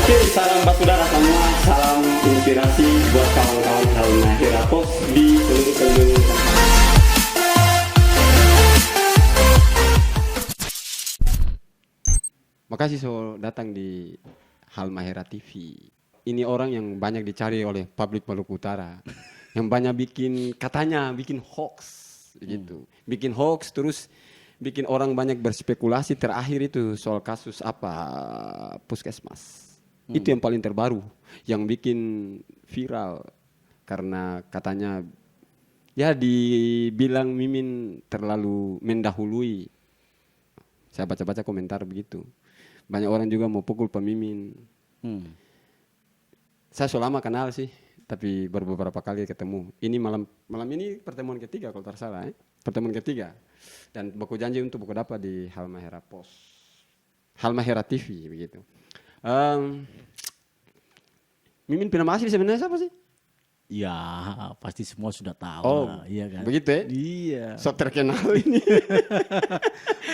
Oke, salam batudara semua, salam inspirasi buat kawan-kawan Halmahera Post di seluruh Indonesia. Makasih so datang di Halmahera TV. Ini orang yang banyak dicari oleh publik Maluku Utara. Yang banyak bikin hoax gitu. Bikin hoax terus bikin orang banyak berspekulasi. Terakhir itu soal kasus Puskesmas. Itu yang paling terbaru, yang bikin viral karena katanya ya dibilang Mimin terlalu mendahului. Saya baca-baca komentar begitu. Banyak orang juga mau pukul Pak Mimin. Saya sudah lama kenal sih, tapi baru beberapa kali ketemu. Ini malam ini pertemuan ketiga kalau tak salah, pertemuan ketiga. Dan baku janji untuk baku dapat di Halmahera Post, Halmahera TV begitu. Mimin nama asli sebenarnya siapa sih? Ya pasti semua sudah tahu lah, iya kan? Begitu ya? Iya. So terkenal ini.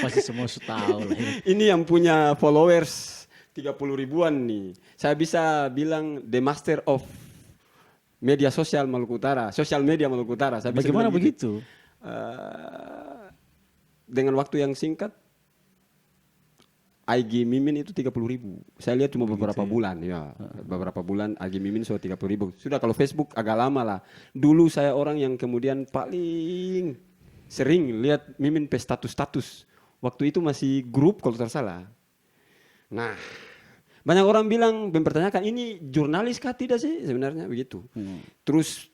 Pasti semua sudah tahu lah. Ini yang punya followers 30 ribuan nih. Saya bisa bilang the master of media sosial Maluku Utara, sosial media Maluku Utara. Saya bisa Bagaimana bilang begitu? Dengan waktu yang singkat, IG Mimin itu 30 ribu. Saya lihat cuma beberapa bulan, ya. Beberapa bulan IG Mimin sudah 30 ribu. Sudah kalau Facebook agak lama lah. Dulu saya orang yang kemudian paling sering lihat Mimin pe status-status. Waktu itu masih grup kalau tak salah. Nah, banyak orang bilang, mempertanyakan ini jurnalis kah tidak sih sebenarnya begitu. Terus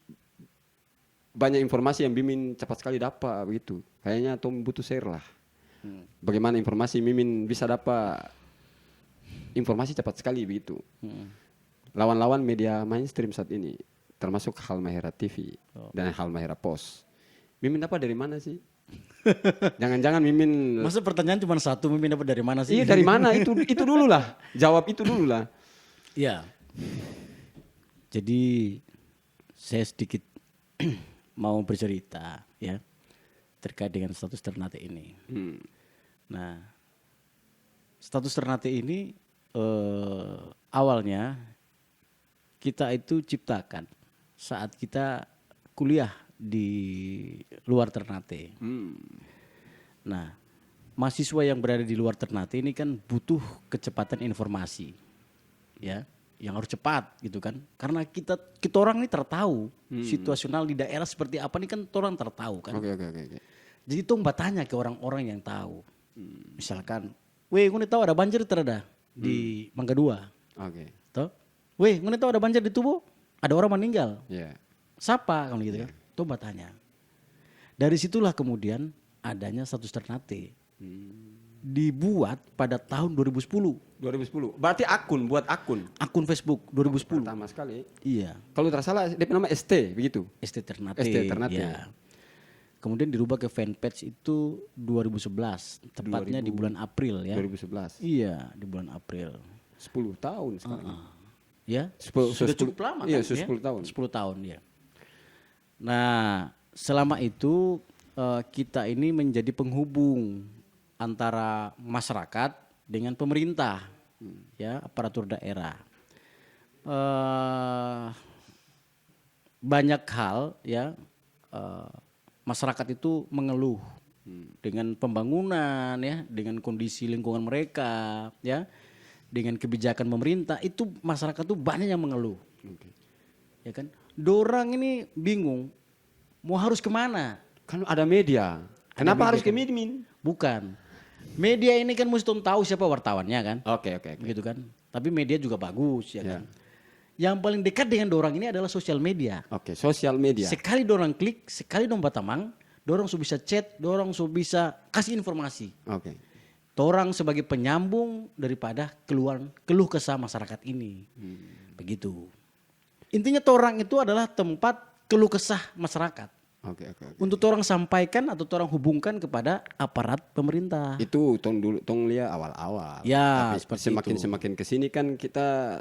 banyak informasi yang Mimin cepat sekali dapat begitu. Kayaknya Tom butuh share lah. Bagaimana informasi Mimin bisa dapat informasi cepat sekali begitu. Lawan-lawan media mainstream saat ini, termasuk Halmahera TV dan Halmahera Post. Mimin dapat dari mana sih? Jangan-jangan Mimin. Masa pertanyaan cuma satu, Mimin dapat dari mana sih? Iya dari mana itu dulu lah. Jawab itu dulu lah. Iya. Jadi saya sedikit mau bercerita ya terkait dengan status Ternate ini. Nah, status Ternate ini awalnya kita itu ciptakan saat kita kuliah di luar Ternate. Nah, mahasiswa yang berada di luar Ternate ini kan butuh kecepatan informasi, ya, yang harus cepat gitu kan. Karena kita orang ini tertahu situasional di daerah seperti apa nih kan orang tertahu kan. Oke. Jadi tong bertanya ke orang-orang yang tahu. Misalkan, weh, ngune tahu ada banjir terada di Mangga Dua. Oke. Toh? Weh, ngune tahu ada banjir di Tubo? Ada orang meninggal. Iya. Siapa kalau gitu kan? Tong bertanya. Dari situlah kemudian adanya status Ternate. Dibuat pada tahun 2010. 2010. Berarti buat akun. Akun Facebook 2010. Pertama sekali. Iya. Kalau tidak salah dia nama ST begitu. ST Ternate. ST Ternate. Ya. Kemudian dirubah ke fanpage itu 2011. Tepatnya di bulan April ya. 2011. Iya, di bulan April. 10 tahun sekarang. Ya. 10, Sudah 10 cukup lama iya, kan? 10 tahun. 10 tahun ya. Nah, selama itu kita ini menjadi penghubung antara masyarakat dengan pemerintah, ya, aparatur daerah. Banyak hal ya, masyarakat itu mengeluh dengan pembangunan ya, dengan kondisi lingkungan mereka ya, dengan kebijakan pemerintah itu masyarakat tuh banyak yang mengeluh. Ya kan? Dorang ini bingung mau harus kemana? Kan ada media. Kenapa harus ke kan? Mimin? Bukan. Media ini kan mesti tahu siapa wartawannya kan? Oke. Begitu kan? Tapi media juga bagus ya Ya. kan? Yang paling dekat dengan dorang ini adalah sosial media. Oke, sosial media. Sekali dorang klik, sekali dorang batamang, dorang sudah bisa chat, dorang sudah bisa kasih informasi. Oke. Dorang sebagai penyambung daripada keluh kesah masyarakat ini. Begitu. Intinya torang itu adalah tempat keluh kesah masyarakat. Oke. Untuk orang sampaikan atau orang hubungkan kepada aparat pemerintah. Itu tong lihat awal-awal. Ya, tapi seperti semakin kesini kan kita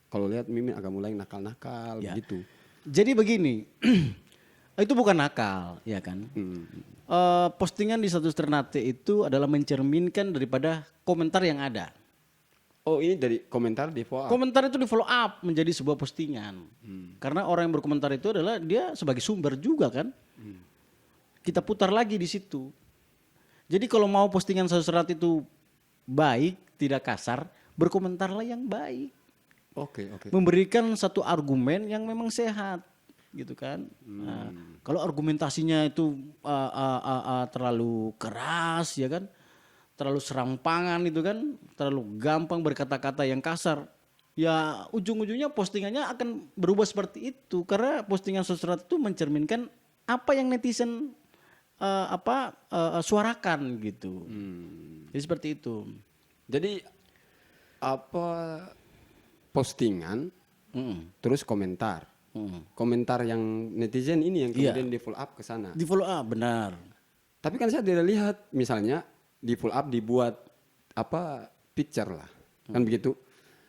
kalau lihat Mimin agak mulai nakal-nakal Ya. begitu. Jadi begini, itu bukan nakal, ya kan? Postingan di status Ternate itu adalah mencerminkan daripada komentar yang ada. Oh ini dari komentar di follow up. Komentar itu di follow up menjadi sebuah postingan. Karena orang yang berkomentar itu adalah dia sebagai sumber juga kan. Kita putar lagi di situ. Jadi kalau mau postingan sesuatu itu baik, tidak kasar, berkomentarlah yang baik. Oke. Memberikan satu argumen yang memang sehat, gitu kan. Nah, kalau argumentasinya itu terlalu keras, ya kan, terlalu serampangan itu kan, terlalu gampang berkata-kata yang kasar, ya ujung-ujungnya postingannya akan berubah seperti itu karena postingan sesuatu itu mencerminkan apa yang netizen suarakan gitu. Jadi seperti itu. Jadi apa postingan terus komentar. Komentar yang netizen ini yang kemudian di follow up ke sana. Di follow up benar. Tapi kan saya tidak lihat misalnya di follow up dibuat picture lah. Kan begitu.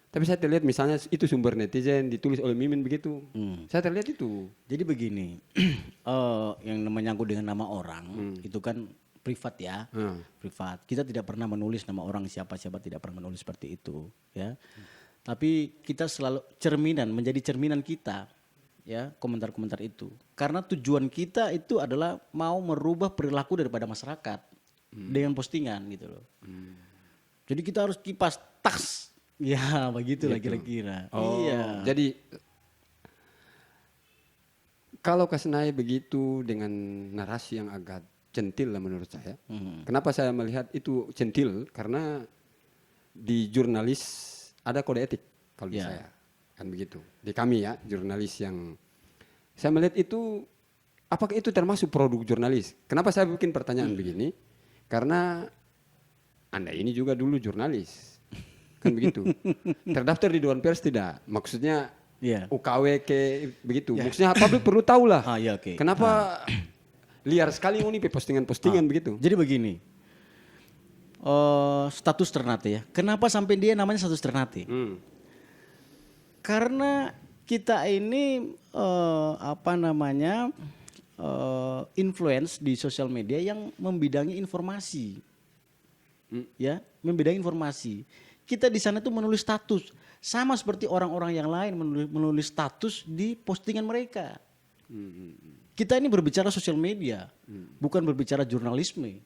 Tapi saya terlihat misalnya itu sumber netizen ditulis oleh Mimin begitu. Saya terlihat itu. Jadi begini, yang menyangkut dengan nama orang itu kan privat ya, privat. Kita tidak pernah menulis nama orang siapa-siapa tidak pernah menulis seperti itu, ya. Tapi kita selalu menjadi cerminan kita, ya komentar-komentar itu. Karena tujuan kita itu adalah mau merubah perilaku daripada masyarakat dengan postingan gitu loh. Jadi kita harus kipas tas. Ya begitulah kira-kira. Oh, iya. Jadi kalau Kasnai begitu dengan narasi yang agak centil lah menurut saya. Kenapa saya melihat itu centil? Karena di jurnalis ada kode etik kalau di saya. Kan begitu. Di kami ya jurnalis yang saya melihat itu apakah itu termasuk produk jurnalis? Kenapa saya bikin pertanyaan begini? Karena Anda ini juga dulu jurnalis. Kan begitu. Terdaftar di Dewan Pers tidak. Maksudnya UKW begitu. Maksudnya publik perlu tahu lah. Kenapa liar sekali ini postingan-postingan begitu. Jadi begini. Status Ternate ya. Kenapa sampai dia namanya status Ternate? Karena kita ini influence di sosial media yang membidangi informasi. Ya, membidangi informasi. Kita di sana tuh menulis status sama seperti orang-orang yang lain menulis status di postingan mereka. Kita ini berbicara sosial media, bukan berbicara jurnalisme.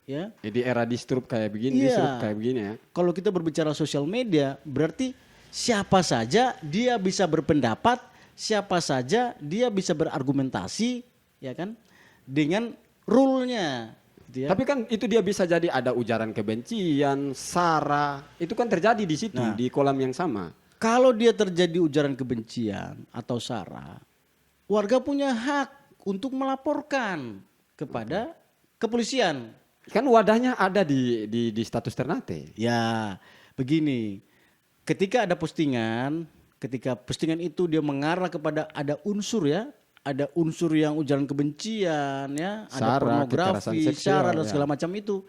Ya. Jadi era disrupt kayak begini, disrupt kayak begini ya. Kalau kita berbicara sosial media, berarti siapa saja dia bisa berpendapat, siapa saja dia bisa berargumentasi, ya kan, dengan rule-nya. Gitu ya. Tapi kan itu dia bisa jadi ada ujaran kebencian, sara, itu kan terjadi di situ di kolam yang sama. Kalau dia terjadi ujaran kebencian atau sara, warga punya hak untuk melaporkan kepada kepolisian. Kan wadahnya ada di status Ternate. Ya, begini. Ketika ada postingan, ketika postingan itu dia mengarah kepada ada unsur ya, ada unsur yang ujaran kebencian ya, ada pornografi, sara dan segala macam itu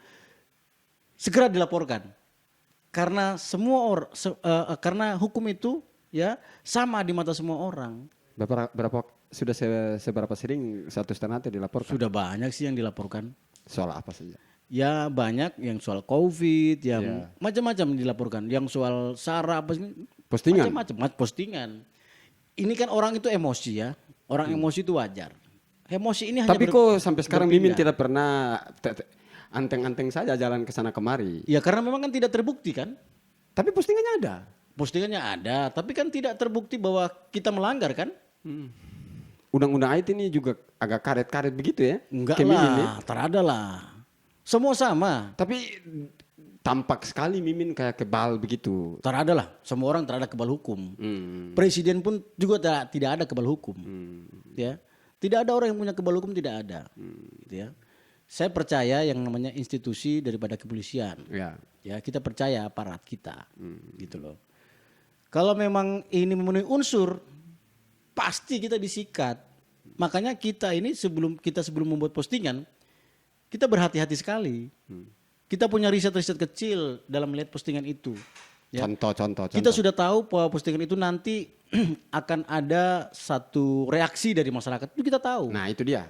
segera dilaporkan. Karena karena hukum itu ya sama di mata semua orang. Sudah seberapa sering status Ternate dilaporkan? Sudah banyak sih yang dilaporkan. Soal apa saja? Ya banyak yang soal COVID, yang macam-macam dilaporkan. Yang soal sara, postingan. Macam-macam postingan. Ini kan orang itu emosi ya. Orang emosi itu wajar. Emosi ini hanya tapi kok sampai sekarang Mimin tidak pernah anteng-anteng saja jalan ke sana kemari. Ya karena memang kan tidak terbukti kan. Tapi postingannya ada. Postingannya ada, tapi kan tidak terbukti bahwa kita melanggar kan. Undang-undang IT ini juga agak karet-karet begitu ya? Enggak lah, terada lah. Semua sama. Tapi tampak sekali Mimin kayak kebal begitu. Terada lah, semua orang terada kebal hukum. Presiden pun juga tidak ada kebal hukum. Ya, tidak ada orang yang punya kebal hukum, tidak ada. Gitu ya. Saya percaya yang namanya institusi daripada kepolisian. Ya, kita percaya aparat kita. Gitu loh. Kalau memang ini memenuhi unsur, pasti kita disikat. Makanya kita ini sebelum membuat postingan, kita berhati-hati sekali. Kita punya riset-riset kecil dalam melihat postingan itu. Ya. Contoh. Kita sudah tahu bahwa postingan itu nanti akan ada satu reaksi dari masyarakat. Itu kita tahu. Nah itu dia.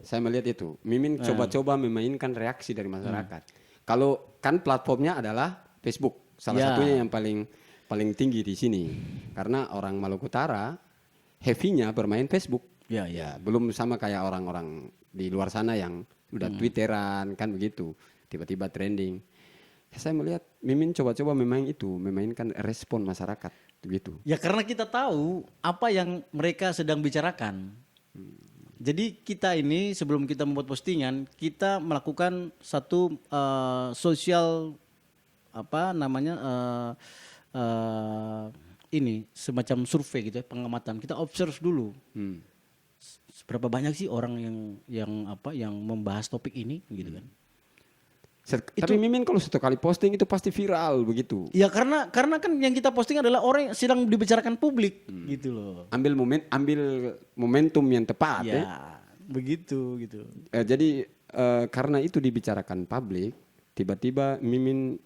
Saya melihat itu. Mimin coba-coba memainkan reaksi dari masyarakat. Kalau kan platformnya adalah Facebook. salah Ya. satunya yang paling tinggi di sini. Karena orang Maluku Utara heavy-nya bermain Facebook. Ya, Ya, belum sama kayak orang-orang di luar sana yang udah Twitteran kan begitu, tiba-tiba trending. Ya, saya melihat Mimin coba-coba memainkan respon masyarakat begitu. Ya karena kita tahu apa yang mereka sedang bicarakan. Jadi kita ini sebelum kita membuat postingan, kita melakukan satu sosial apa namanya ini semacam survei gitu ya, pengamatan. Kita observe dulu. Seberapa banyak sih orang yang membahas topik ini gitu kan. Tapi Mimin kalau satu kali posting itu pasti viral begitu. Ya karena kan yang kita posting adalah orang yang sedang dibicarakan publik gitu loh. Ambil momentum yang tepat ya. Ya, begitu gitu. Jadi karena itu dibicarakan publik, tiba-tiba Mimin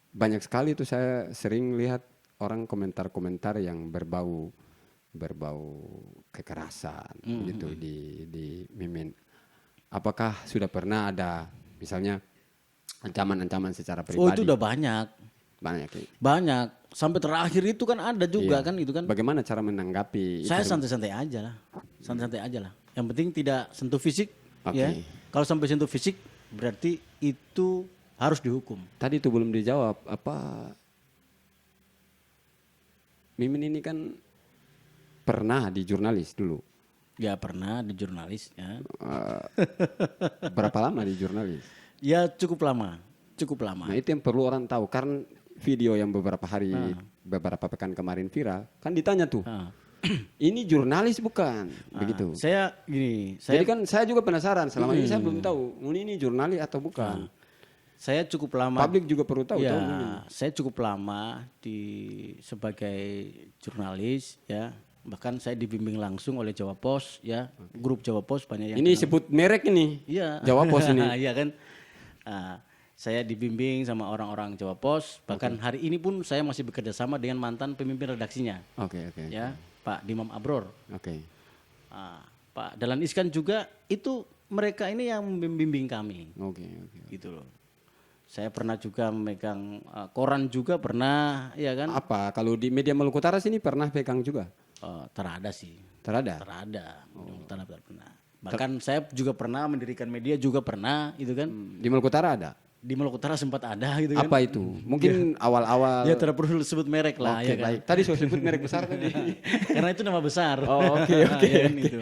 banyak sekali tuh saya sering lihat orang komentar-komentar yang berbau kekerasan gitu di Mimin. Apakah sudah pernah ada misalnya ancaman-ancaman secara pribadi? Oh itu udah banyak. Banyak ya. Banyak. Sampai terakhir itu kan ada juga kan itu kan. Bagaimana cara menanggapi? Saya santai-santai aja lah. Santai-santai aja lah. Yang penting tidak sentuh fisik ya. Kalau sampai sentuh fisik berarti itu harus dihukum. Tadi itu belum dijawab apa? Mimin ini kan pernah di jurnalis dulu. Ya pernah di jurnalis ya. Berapa lama di jurnalis? Ya cukup lama. Nah itu yang perlu orang tahu. Karena video yang beberapa pekan kemarin viral, kan ditanya tuh, ini jurnalis bukan? Begitu. Saya gini. Jadi kan saya juga penasaran. Selama ini saya belum tahu, ini jurnalis atau bukan. Saya cukup lama. Publik juga perlu tahu. Ya, saya cukup lama sebagai jurnalis ya. Bahkan saya dibimbing langsung oleh Jawa Pos ya, grup Jawa Pos banyak yang ini sebut merek ini. Iya. Jawa Pos ini. Iya kan. Saya dibimbing sama orang-orang Jawa Pos, bahkan hari ini pun saya masih bekerja sama dengan mantan pemimpin redaksinya. Oke. Ya, Pak Dimam Abror. Oke. Pak Dahlan Iskan juga itu mereka ini yang membimbing kami. Oke. Gitu loh. Saya pernah juga memegang koran juga pernah, ya kan? Apa kalau di media Maluku Utara sini pernah pegang juga? Terada sih. Terada. Terada pernah. Bahkan saya juga pernah mendirikan media juga pernah, itu kan? Di Maluku Utara ada? Di Maluku Utara sempat ada gitu kan? Apa itu? Mungkin awal-awal. Ya tidak perlu sebut merek lah. Oke, Ya kan? baik. Tadi saya sebut merek besar tadi. Karena itu nama besar. Oh, oke. Ya kan, gitu.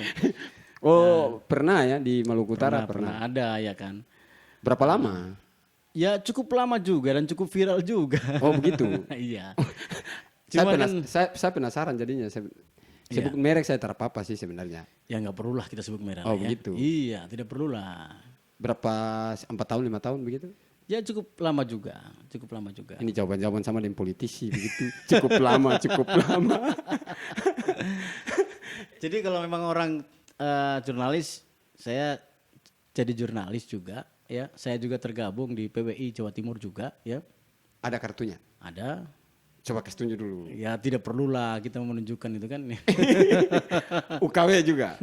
Pernah ya di Maluku Utara pernah. Ada ya kan. Berapa lama? Ya cukup lama juga dan cukup viral juga. Oh begitu. Iya. Saya penasaran jadinya. Sebut merek saya terpapa sih sebenarnya. Ya nggak perlulah kita sebut merek. Oh ya. begitu. Iya, tidak perlulah. Berapa 4 tahun 5 tahun begitu? Ya cukup lama juga. Ini jawaban-jawaban sama dengan politisi begitu. Cukup lama. Jadi kalau memang orang jurnalis, saya jadi jurnalis juga. Ya, saya juga tergabung di PWI Jawa Timur juga. Ya. Ada kartunya? Ada. Coba kasih tunjuk dulu. Ya tidak perlulah kita menunjukkan itu kan. UKW juga?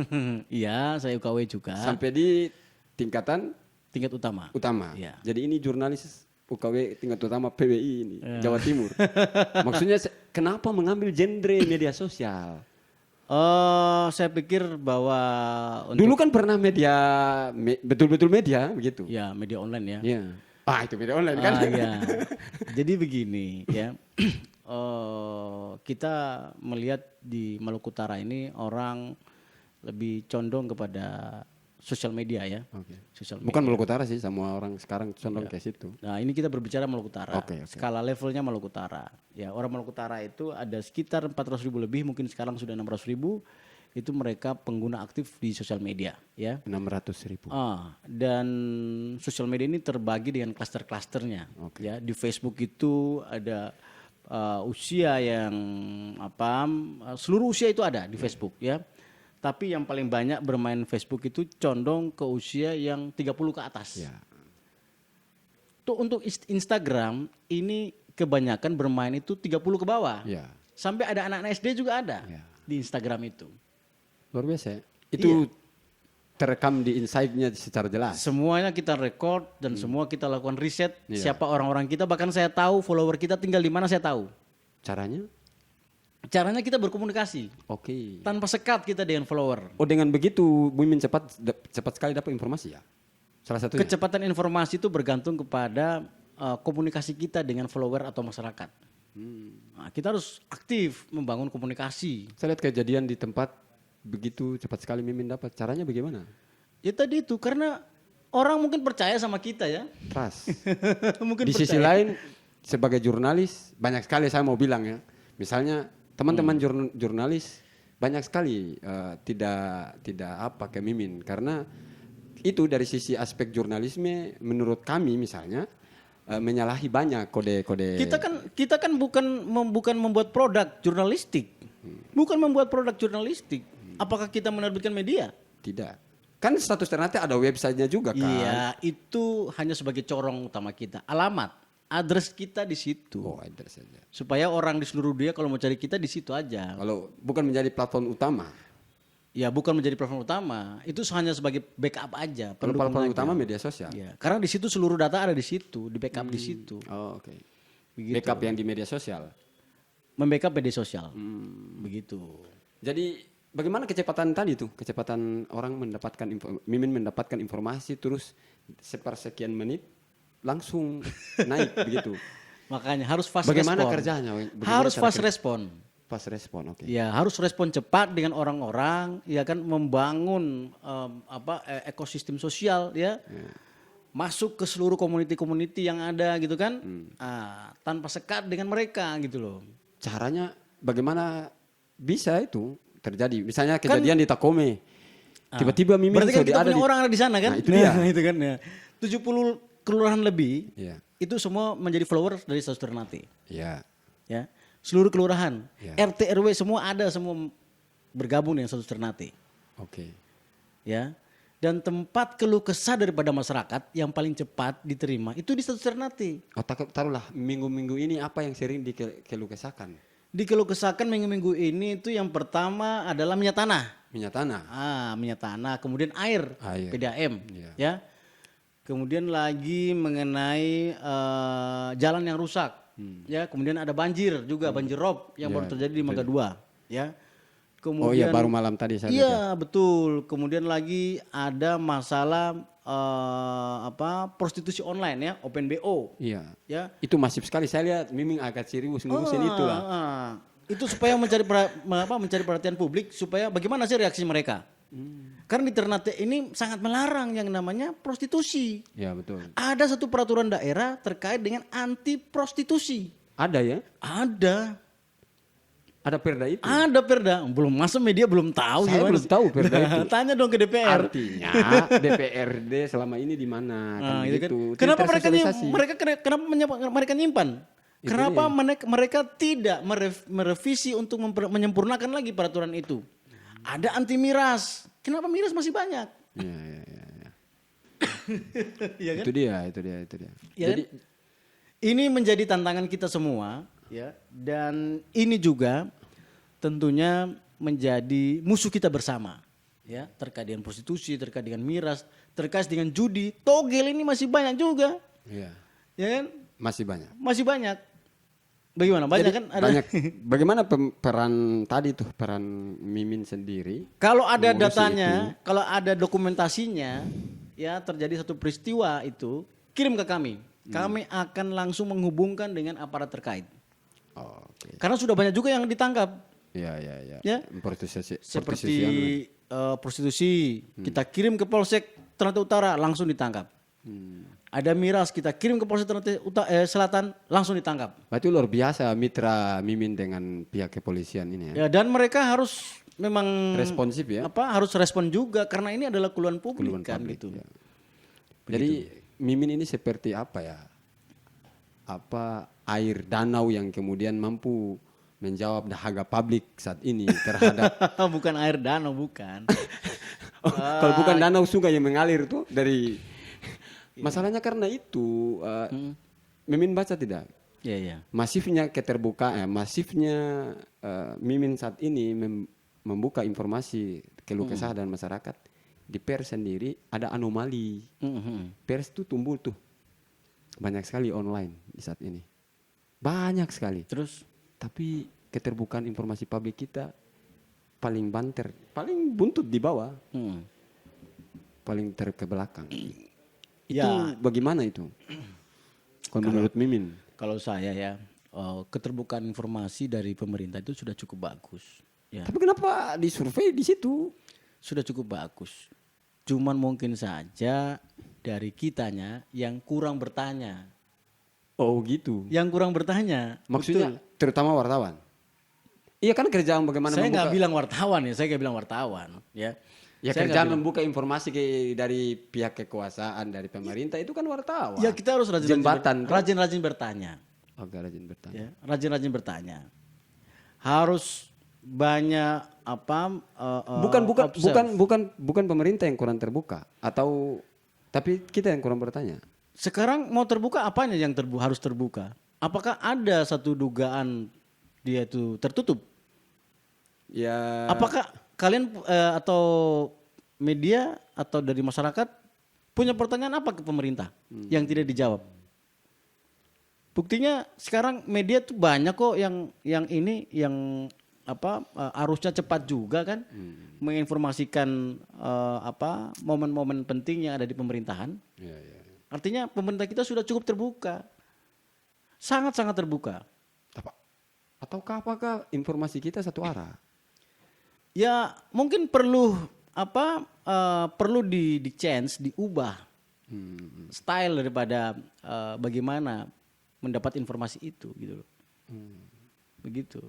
Iya, saya UKW juga. Sampai di tingkat utama. Ya. Jadi ini jurnalis UKW tingkat utama PWI ini, Jawa Timur. Maksudnya kenapa mengambil genre media sosial? Saya pikir bahwa dulu kan pernah media betul-betul media begitu. Ya, media online ya. Iya. Itu media online kan. Ya. Jadi begini ya. Kita melihat di Maluku Utara ini orang lebih condong kepada sosial media ya. Okay. Sosial Bukan media. Maluku Utara sih, semua orang sekarang condong ke situ. Nah ini kita berbicara Maluku Utara. Okay. Skala levelnya Maluku Utara. Ya orang Maluku Utara itu ada sekitar 400.000 lebih, mungkin sekarang sudah 600.000. Itu mereka pengguna aktif di sosial media ya. 600.000. Dan sosial media ini terbagi dengan klaster-klasternya. Okay. Ya di Facebook itu ada usia yang seluruh usia itu ada di Facebook ya. Tapi yang paling banyak bermain Facebook itu condong ke usia yang 30 ke atas. Ya. Tuh untuk Instagram ini kebanyakan bermain itu 30 ke bawah. Ya. Sampai ada anak-anak SD juga ada di Instagram itu. Luar biasa. Itu terekam di insight-nya secara jelas. Semuanya kita record dan semua kita lakukan riset. Siapa orang-orang kita, bahkan saya tahu follower kita tinggal di mana, saya tahu. Caranya? Caranya kita berkomunikasi. Oke. Tanpa sekat kita dengan follower. Oh, dengan begitu Mimin cepat sekali dapat informasi ya? Salah satunya? Kecepatan informasi itu bergantung kepada komunikasi kita dengan follower atau masyarakat. Nah, kita harus aktif membangun komunikasi. Saya lihat kejadian di tempat begitu cepat sekali Mimin dapat. Caranya bagaimana? Ya tadi itu, karena orang mungkin percaya sama kita ya. Trust. Mungkin Di sisi percaya. lain sebagai jurnalis banyak sekali saya mau bilang ya. Misalnya teman-teman jurnalis banyak sekali tidak apa ke Mimin karena itu dari sisi aspek jurnalisme menurut kami misalnya menyalahi banyak kode-kode. Kita kan bukan membuat produk jurnalistik. Bukan membuat produk jurnalistik. Apakah kita menerbitkan media? Tidak. Kan status Ternate ada websitenya juga kan. Iya, itu hanya sebagai corong utama kita. Alamat, address kita di situ. Oh, address saja. Supaya orang di seluruh dunia kalau mau cari kita di situ aja. Kalau bukan menjadi platform utama. Ya bukan menjadi platform utama, itu hanya sebagai backup aja. Kalau pendukung platform aja. utama media sosial. Ya, karena di situ seluruh data ada di situ, di backup di situ. Oh, oke. Begitu. Backup yang di media sosial. Membackup media sosial. Begitu. Jadi bagaimana kecepatan tadi tuh? Kecepatan orang mendapatkan Mimin mendapatkan informasi terus sepersekian menit langsung naik begitu. Makanya harus fast Bagaimana respon. kerjanya? Harus fast respon. Fast respon, oke. Ya, harus respon cepat dengan orang-orang, ya kan, membangun ekosistem sosial ya. Masuk ke seluruh community yang ada gitu kan. Tanpa sekat dengan mereka gitu loh. Caranya bagaimana bisa itu terjadi? Misalnya kejadian di Takome. Tiba-tiba Mimin berarti kan kita ada punya orang ada di sana kan? Nah, itu dia. Itu kan ya. 70 kelurahan lebih. Iya. Itu semua menjadi follower dari Status Ternate. Iya. Ya. Seluruh kelurahan, Ya. RT RW semua bergabung dengan Status Ternate. Oke. Ya. Dan tempat keluh kesah daripada masyarakat yang paling cepat diterima itu di Status Ternate. Oh, taruhlah minggu-minggu ini apa yang sering dikeluh kesahkan? Dikeluh kesahkan minggu-minggu ini itu yang pertama adalah minyak tanah. Minyak tanah. Minyak tanah, kemudian air. Air. PDAM, Iya. ya. Kemudian lagi mengenai jalan yang rusak. Ya, kemudian ada banjir juga, banjir rob yang Ya, baru terjadi di Mangga 2, ya. Kemudian, Oh iya, baru malam tadi saya lihat ya. iya, betul. Kemudian lagi ada masalah prostitusi online ya, Open BO. Iya. Ya. Itu masif sekali. Saya lihat Miming agak serius ngurusin itulah. Itu supaya mencari perhatian publik supaya bagaimana sih reaksi mereka. Karena di Ternate ini sangat melarang yang namanya prostitusi. Ya betul. Ada satu peraturan daerah terkait dengan anti prostitusi. Ada ya? Ada Perda itu. Ada perda. Belum masuk media belum tahu. Saya gimana belum sih? tahu perda itu. Tanya dong ke DPR. Artinya DPRD selama ini di mana? Kan Itu kan. begitu. Kenapa Tidak tersosialisasi. mereka nyimpan? Itu Kenapa dia. mereka tidak merevisi untuk menyempurnakan lagi peraturan itu? Ada anti miras. Kenapa miras masih banyak? Iya. Iya kan? Itu dia. Ya Jadi kan? Ini menjadi tantangan kita semua, ya. Dan ini juga tentunya menjadi musuh kita bersama, ya. Terkait dengan prostitusi, terkait dengan miras, terkait dengan judi, togel ini masih banyak juga, iya, ya kan? masih banyak. Masih banyak. Bagaimana? Banyak Jadi, kan? Ada. banyak. Bagaimana peran tadi tuh peran Mimin sendiri? Kalau ada mengurusi datanya, kalau ada dokumentasinya, ya terjadi satu peristiwa itu, kirim ke kami. Kami akan langsung menghubungkan dengan aparat terkait. Oh, oke. Karena sudah banyak juga yang ditangkap. Ya. Ya. Prostitusi. Seperti prostitusi, kita kirim ke Polsek Ternate Utara, langsung ditangkap. Ada miras, kita kirim ke Polsek Ternate Selatan, langsung ditangkap. Berarti luar biasa mitra Mimin dengan pihak kepolisian ini ya. Ya, dan mereka harus memang Responsif ya. harus respon juga karena ini adalah keluhan publik Keluhan kan publik, gitu. ya. Jadi Mimin ini seperti apa ya? Apa air danau yang kemudian mampu menjawab dahaga publik saat ini terhadap Bukan air danau, bukan. kalau bukan danau sungai yang mengalir tuh dari masalahnya karena itu Mimin baca tidak? Iya, iya. Masifnya keterbukaan, masifnya Mimin saat ini membuka informasi keluh kesah dan masyarakat di pers sendiri ada anomali. Pers tuh tumbuh tuh banyak sekali online di saat ini, banyak sekali. Terus Tapi keterbukaan informasi publik kita paling banter, paling buntut di bawah, paling ke belakang. Itu Ya. bagaimana itu? Kalau menurut Mimin? kalau saya ya, keterbukaan informasi dari pemerintah itu sudah cukup bagus. Ya, Tapi kenapa disurvei di situ? sudah cukup bagus. Cuman mungkin saja dari kitanya yang kurang bertanya. Oh gitu. Yang kurang bertanya. Maksudnya terutama wartawan. Iya kan kerjaan bagaimana Saya nggak membuka. bilang wartawan ya, saya nggak bilang wartawan ya. Ya Saya kerjaan nggak membuka informasi dari pihak kekuasaan, dari pemerintah itu kan wartawan. Ya kita harus rajin-rajin Jembatan. rajin-rajin bertanya. Oke, rajin bertanya. Ya, rajin-rajin bertanya. Harus banyak observe. Bukan pemerintah yang kurang terbuka atau tapi kita yang kurang bertanya. Sekarang mau terbuka apanya yang harus terbuka? Apakah ada satu dugaan dia itu tertutup? Ya. Apakah kalian atau media atau dari masyarakat punya pertanyaan apa ke pemerintah yang tidak dijawab? Buktinya sekarang media tuh banyak kok yang ini yang arusnya cepat juga kan menginformasikan momen-momen penting yang ada di pemerintahan. Ya, ya. Artinya pemerintah kita sudah cukup terbuka. Sangat-sangat terbuka. Ataukah apakah informasi kita satu arah? Ya mungkin perlu di change, diubah style daripada bagaimana mendapat informasi itu gitu loh. Begitu.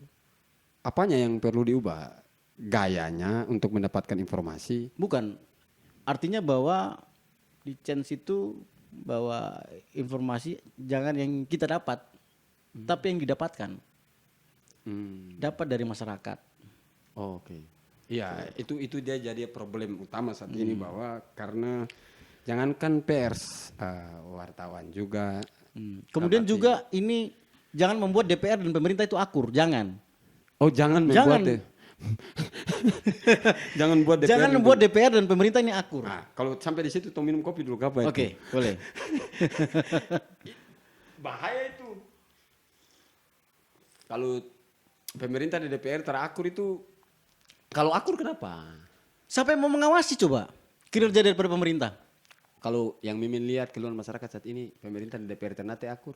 Apanya yang perlu diubah? Gayanya untuk mendapatkan informasi? Bukan. Artinya bahwa di change itu bahwa informasi jangan yang kita dapat, tapi yang didapatkan. Dapat dari masyarakat. Oh, oke. Iya, itu dia jadi problem utama saat ini bahwa karena jangankan pers, wartawan juga. Kemudian juga ini jangan membuat DPR dan pemerintah itu akur, jangan. Oh, jangan membuat jangan buat DPR. Jangan membuat DPR dan pemerintah ini akur. Nah, kalau sampai di situ tolong minum kopi dulu apa itu? Oke, boleh. Bahaya itu. Kalau pemerintah dan DPR terakur itu, kalau akur kenapa? Siapa yang mau mengawasi coba kinerja daripada pemerintah? Kalau yang Mimin lihat keluhan masyarakat saat ini, pemerintah dan DPR ternate akur.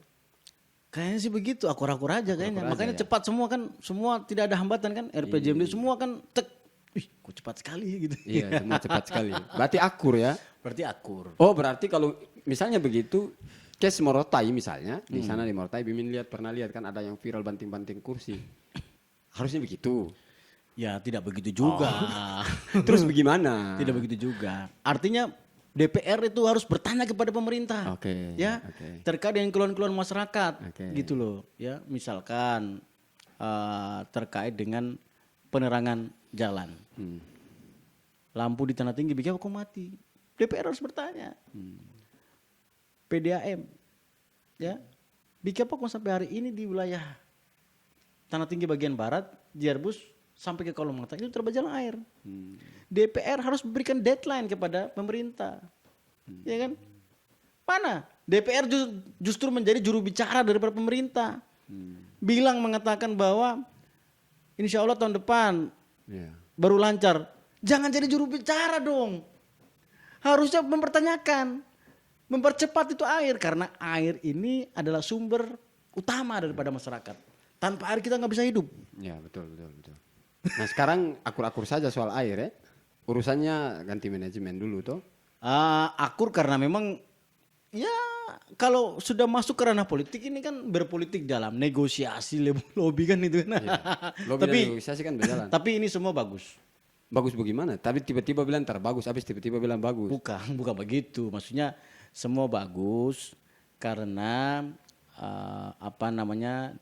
Kayaknya sih begitu, akur-akur aja kayaknya. Akur-akur Makanya aja, ya. cepat semua kan, semua tidak ada hambatan kan. RPJMD semua kan tek. Ih, kok cepat sekali gitu. Iya, semua cepat sekali. Berarti akur ya. Berarti akur. Oh, berarti kalau misalnya begitu, case Morotai misalnya, di sana di Morotai, Mimin pernah lihat kan ada yang viral banting-banting kursi. Harusnya begitu. Ya tidak begitu juga. Terus bagaimana? Tidak begitu juga. Artinya DPR itu harus bertanya kepada pemerintah. Oke, Ya, oke. terkait dengan keluhan-keluhan masyarakat. Oke. Gitu loh, ya. Misalkan terkait dengan penerangan jalan. Lampu di Tanah Tinggi bikin kok mati. DPR harus bertanya. PDAM, ya. Bikin kok sampai hari ini di wilayah Tanah Tinggi bagian barat, Jarbus sampai ke kolong mata itu terbajalan air. DPR harus memberikan deadline kepada pemerintah, ya kan? Mana DPR justru menjadi juru bicara daripada pemerintah, mengatakan bahwa insya Allah tahun depan Iya. baru lancar. Jangan jadi juru bicara dong. Harusnya mempertanyakan, mempercepat itu air karena air ini adalah sumber utama daripada masyarakat. Tanpa air kita nggak bisa hidup. Ya, betul. Nah, sekarang akur-akur saja soal air ya. Urusannya ganti manajemen dulu toh. Akur karena memang ya kalau sudah masuk ke ranah politik ini kan berpolitik dalam negosiasi lobby kan itu kan. Ya. Lobby dan negosiasi kan berjalan. Tapi ini semua bagus. Bagus bagaimana? Tapi tiba-tiba bilang bagus, habis tiba-tiba bilang bagus. Bukan begitu. Maksudnya semua bagus karena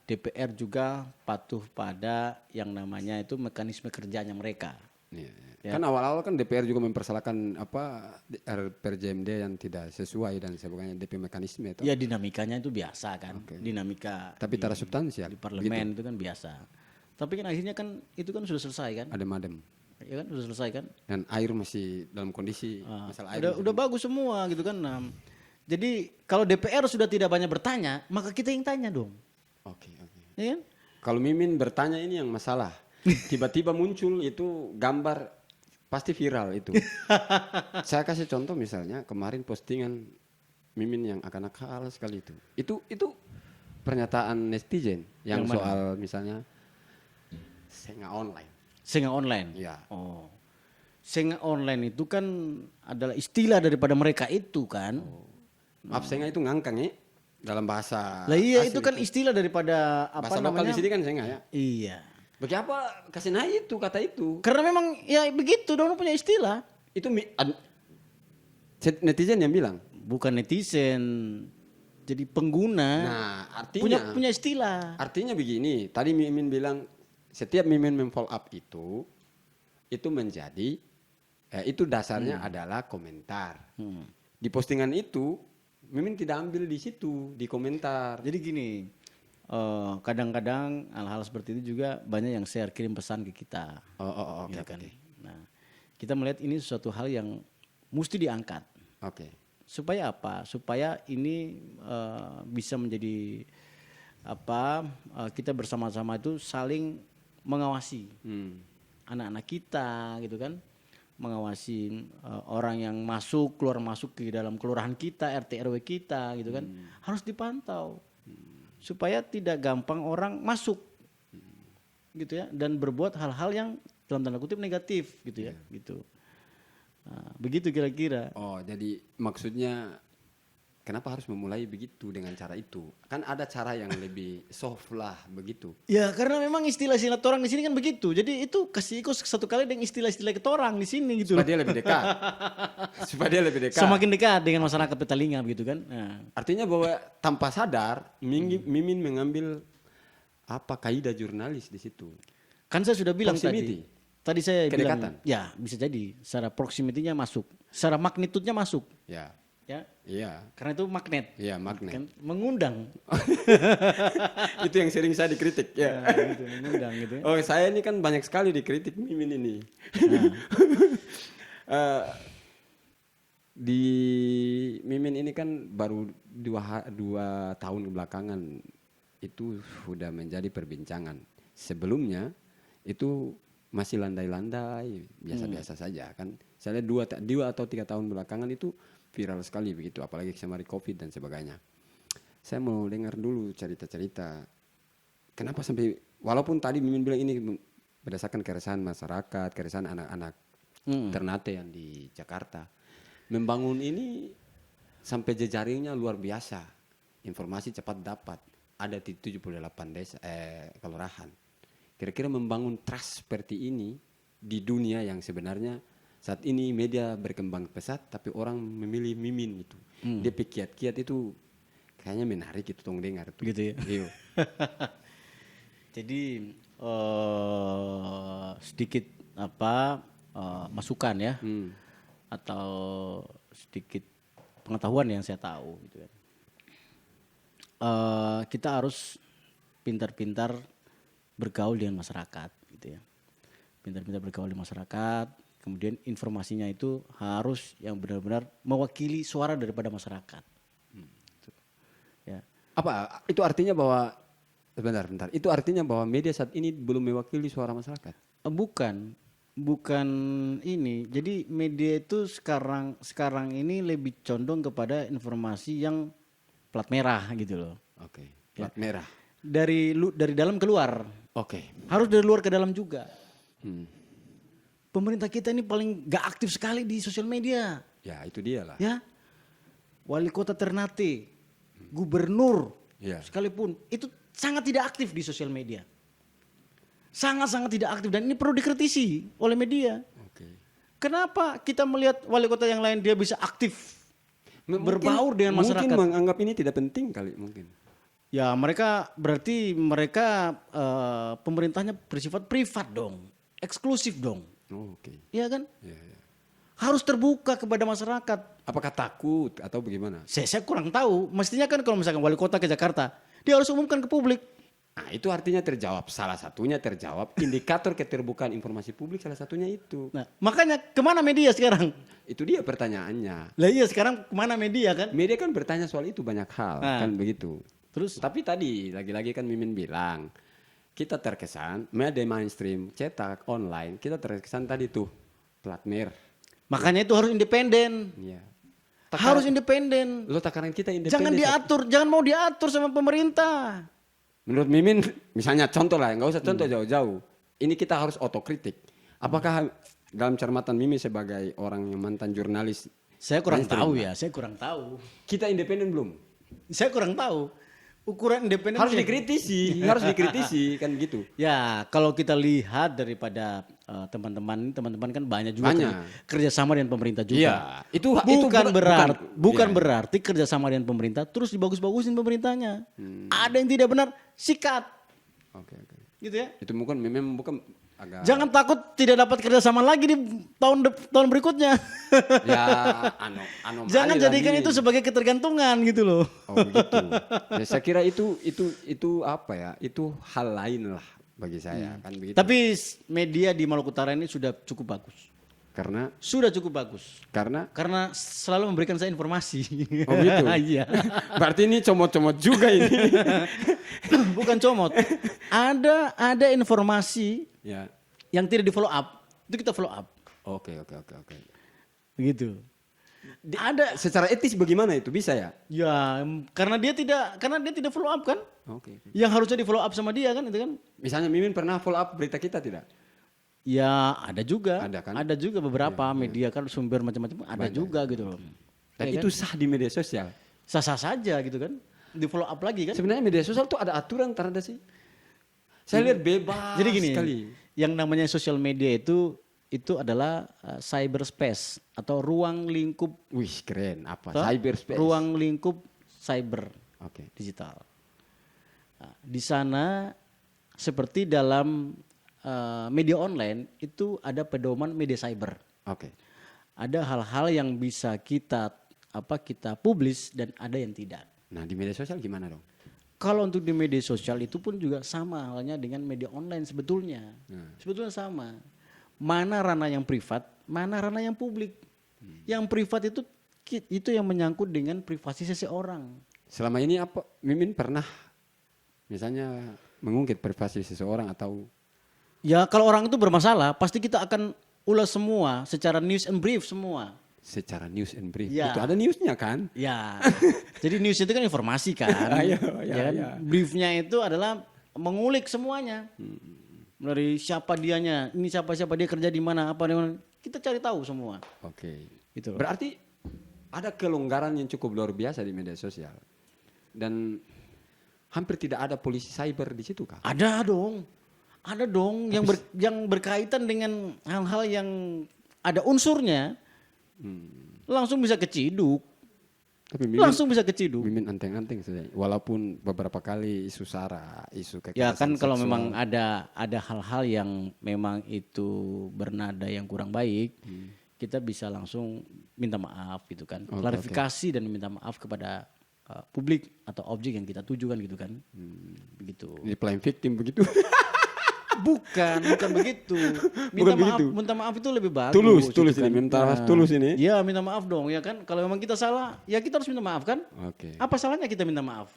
DPR juga patuh pada yang namanya itu mekanisme kerjanya mereka. Iya. Ya. Kan awal-awal kan DPR juga mempersalahkan RPJMD yang tidak sesuai dan sebagainya DP mekanisme itu. Ya dinamikanya itu biasa kan. Oke. Tapi Dinamika tak ada substansial. di parlemen itu kan biasa. Tapi kan akhirnya kan itu kan sudah selesai kan. Adem-adem. Ya kan sudah selesai kan? Dan air masih dalam kondisi masalah air. Udah bagus semua gitu kan. Nah, jadi kalau DPR sudah tidak banyak bertanya, maka kita yang tanya dong. Oke. Ya kan? Kalau Mimin bertanya ini yang masalah. Tiba-tiba muncul itu gambar pasti viral itu. Saya kasih contoh misalnya kemarin postingan Mimin yang akan nakal sekali itu. Itu pernyataan netizen yang soal misalnya senga online. Senga online. Iya. Oh. Senga online itu kan adalah istilah daripada mereka itu kan. Maaf, senga itu ngangkang ya dalam bahasa. Lah iya asli itu kan istilah daripada apa bahasa lokal namanya? di sini kan senga ya. Iya. Bagi apa kasih naik itu kata itu? Karena memang ya begitu dong punya istilah. Itu netizen yang bilang. Bukan netizen. Jadi pengguna. Nah, artinya punya istilah. Artinya begini, tadi Mimin bilang setiap Mimin memfollow up itu menjadi itu dasarnya adalah komentar. Di postingan itu Mimin tidak ambil di situ di komentar. Jadi gini, kadang-kadang hal-hal seperti itu juga banyak yang share kirim pesan ke kita. Oke. Ya kan? Nah, kita melihat ini sesuatu hal yang mesti diangkat. Oke. Supaya apa? Supaya ini bisa menjadi kita bersama-sama itu saling mengawasi anak-anak kita gitu kan, mengawasi orang yang keluar masuk ke dalam kelurahan kita, RT RW kita gitu kan, harus dipantau supaya tidak gampang orang masuk gitu ya dan berbuat hal-hal yang dalam tanda kutip negatif gitu ya gitu. Nah, begitu kira-kira. Oh, jadi maksudnya kenapa harus memulai begitu dengan cara itu? Kan ada cara yang lebih soft lah begitu. Ya karena memang istilah-istilah orang di sini kan begitu. Jadi itu kasih ikut satu kali dengan istilah-istilah orang di sini gitu. Supaya dia lebih dekat. Supaya dia lebih dekat. Semakin dekat dengan masyarakat Petalinga begitu kan. Nah. Artinya bahwa tanpa sadar Mimin mengambil kaidah jurnalis di situ. Kan saya sudah bilang Proximity. Tadi saya Kedekatan. bilang ya bisa jadi secara proximity-nya masuk, secara magnitude-nya masuk. Ya. Ya. Iya. Karena itu magnet. Iya, magnet. Kan mengundang. Itu yang sering saya dikritik ya. Nah, gitu, mengundang gitu. Ya. Oh, saya ini kan banyak sekali dikritik Mimin ini. Di Mimin ini kan baru 2 tahun belakangan itu sudah menjadi perbincangan. Sebelumnya itu masih landai-landai, biasa-biasa saja kan. Saya lihat 2 atau 3 tahun belakangan itu viral sekali begitu, apalagi kemarin COVID dan sebagainya. Saya mau dengar dulu cerita-cerita. Kenapa sampai, walaupun tadi Mimin bilang ini berdasarkan keresahan masyarakat, keresahan anak-anak Ternate yang di Jakarta. Membangun ini sampai jejaringnya luar biasa. Informasi cepat dapat. Ada di 78 desa, kelurahan. Kira-kira membangun trust seperti ini di dunia yang sebenarnya saat ini media berkembang pesat tapi orang memilih Mimin itu. Dia kiat-kiat itu kayaknya menarik itu tong dengar tuh. Gitu ya. Iya. Jadi sedikit masukan ya atau sedikit pengetahuan yang saya tahu gitu kan. Kita harus pintar-pintar bergaul dengan masyarakat gitu ya. Pintar-pintar bergaul dengan masyarakat, kemudian informasinya itu harus yang benar-benar mewakili suara daripada masyarakat. Gitu. Ya. Apa itu artinya bahwa bentar. Itu artinya bahwa media saat ini belum mewakili suara masyarakat? Bukan ini. Jadi media itu sekarang ini lebih condong kepada informasi yang plat merah gitu loh. Oke. Plat merah. Dari dalam keluar. Oke. Harus dari luar ke dalam juga. Pemerintah kita ini paling gak aktif sekali di sosial media. Ya itu dia lah. Ya, wali kota Ternate, gubernur, sekalipun itu sangat tidak aktif di sosial media. Sangat-sangat tidak aktif dan ini perlu dikritisi oleh media. Kenapa kita melihat wali kota yang lain dia bisa aktif berbaur dengan masyarakat? Mungkin menganggap ini tidak penting kali mungkin. Ya mereka pemerintahnya bersifat privat dong, eksklusif dong. Iya kan? Harus terbuka kepada masyarakat. Apakah takut atau bagaimana? Saya kurang tahu. Mestinya kan kalau misalkan wali kota ke Jakarta, dia harus umumkan ke publik. Nah, itu artinya terjawab. Salah satunya terjawab. Indikator keterbukaan informasi publik salah satunya itu. Nah, makanya kemana media sekarang? Itu dia pertanyaannya. Lah iya sekarang kemana media kan? Media kan bertanya soal itu banyak hal, Nah. kan begitu. Terus Tapi tadi lagi-lagi kan Mimin bilang, kita terkesan media mainstream, cetak, online, kita terkesan tadi tuh plat merah. makanya itu harus independen. Iya. Harus independen. Lo takaran kita independen. Jangan diatur, jangan mau diatur sama pemerintah. Menurut Mimin, misalnya contoh lah, nggak usah contoh jauh-jauh. Ini kita harus otokritik. Apakah dalam cermatan Mimin sebagai orang yang mantan jurnalis, Saya kurang mainstream, tahu ya, saya kurang tahu. kita independen belum? Saya kurang tahu. Ukuran independen Harus sih- dikritisi, kan gitu. Ya, kalau kita lihat daripada teman-teman kan banyak juga Banyak. kerjasama dengan pemerintah juga. Iya, itu Bukan iya. berarti kerjasama dengan pemerintah terus dibagus-bagusin pemerintahnya. Hmm. Ada yang tidak benar, sikat, Oke. gitu ya. Itu memang bukan agak Jangan takut tidak dapat kerjasama lagi di tahun berikutnya. ya anomali Jangan lah jadikan ini. itu sebagai ketergantungan gitu loh. Oh begitu. Ya, saya kira itu apa ya? Itu hal lain lah bagi saya kan begitu. Tapi media di Maluku Utara ini sudah cukup bagus. Karena Sudah cukup bagus. Karena selalu memberikan saya informasi. Oh gitu. Iya. Berarti ini comot-comot juga ini. Bukan comot. Ada informasi Ya. yang tidak di follow up. Itu kita follow up. Oke. Begitu. Ada Secara etis bagaimana itu bisa ya? ya karena dia tidak follow up kan? Oke. Yang harusnya di follow up sama dia kan itu kan? Misalnya Mimin pernah follow up berita kita tidak? Ya ada juga. Ada kan? Ada juga beberapa media kan sumber macam-macam ada juga gitu loh. Dan Ya itu kan? sah di media sosial. Sah-sah saja gitu kan? Di follow up lagi kan? Sebenarnya media sosial tuh ada aturan terhadap sih. Saya lihat bebas Jadi gini, sekali. yang namanya sosial media itu adalah cyberspace atau ruang lingkup Wih keren apa? toh? Cyberspace. Ruang lingkup cyber Oke. digital. Nah, di sana seperti dalam media online itu ada pedoman media cyber. Oke. Ada hal-hal yang bisa kita publish dan ada yang tidak. Nah di media sosial gimana dong? Kalau untuk di media sosial itu pun juga sama halnya dengan media online sebetulnya. Sebetulnya sama. Mana ranah yang privat, mana ranah yang publik. Yang privat itu yang menyangkut dengan privasi seseorang. Selama ini apa Mimin pernah misalnya mengungkit privasi seseorang atau Ya kalau orang itu bermasalah pasti kita akan ulas semua secara news and brief semua. secara news and brief? Ya. Itu ada newsnya kan? Ya. Jadi news itu kan informasi kan. Iya, kan? iya. Briefnya itu adalah mengulik semuanya. Dari siapa dianya, ini siapa dia kerja di mana, apa di mana. Kita cari tahu semua. Oke. Gitu loh. Berarti ada kelonggaran yang cukup luar biasa di media sosial. Dan hampir tidak ada polisi cyber di situ kah? Ada dong yang berkaitan dengan hal-hal yang ada unsurnya. Langsung bisa keciduk. Tapi Mimin anteng-anteng saja. Walaupun beberapa kali isu SARA, isu kekerasan Ya kan kalau seksual. memang ada hal-hal yang memang itu bernada yang kurang baik, kita bisa langsung minta maaf gitu kan. Oke, Klarifikasi dan minta maaf kepada publik atau objek yang kita tuju kan gitu kan. Begitu. Ini playing victim begitu. Bukan begitu. Minta maaf itu lebih bagus. Tulus gitu ini, kan. minta maaf tulus ini. Iya, minta maaf dong ya kan. Kalau memang kita salah, ya kita harus minta maaf kan. Oke. Apa salahnya kita minta maaf?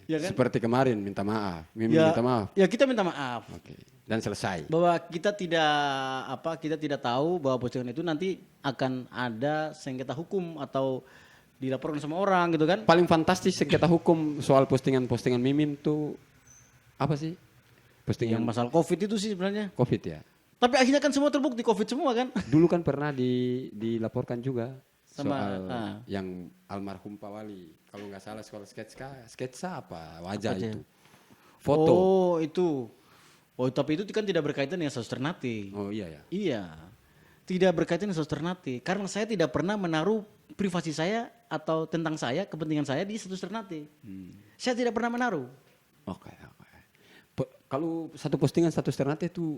Ya kan? Seperti kemarin minta maaf. Mimin Ya, minta maaf. ya kita minta maaf. Oke. Dan selesai. Bahwa kita tidak tahu bahwa postingan itu nanti akan ada sengketa hukum atau dilaporkan sama orang gitu kan. Paling fantastis sengketa hukum soal postingan-postingan Mimin tuh apa sih? Yang Postingan masalah COVID itu sih sebenarnya. COVID ya. Tapi akhirnya kan semua terbukti COVID semua kan. Dulu kan pernah dilaporkan juga Sama, soal yang almarhum Pak Wali. Kalau nggak salah sekolah sketsa apa wajah Apa aja? itu. Foto. Oh itu. Oh tapi itu kan tidak berkaitan dengan status Ternate. Oh iya ya. Iya. Tidak berkaitan dengan status Ternate. Karena saya tidak pernah menaruh privasi saya atau tentang saya, kepentingan saya di status Ternate. Saya tidak pernah menaruh. Oke. Kalau satu postingan status Ternate itu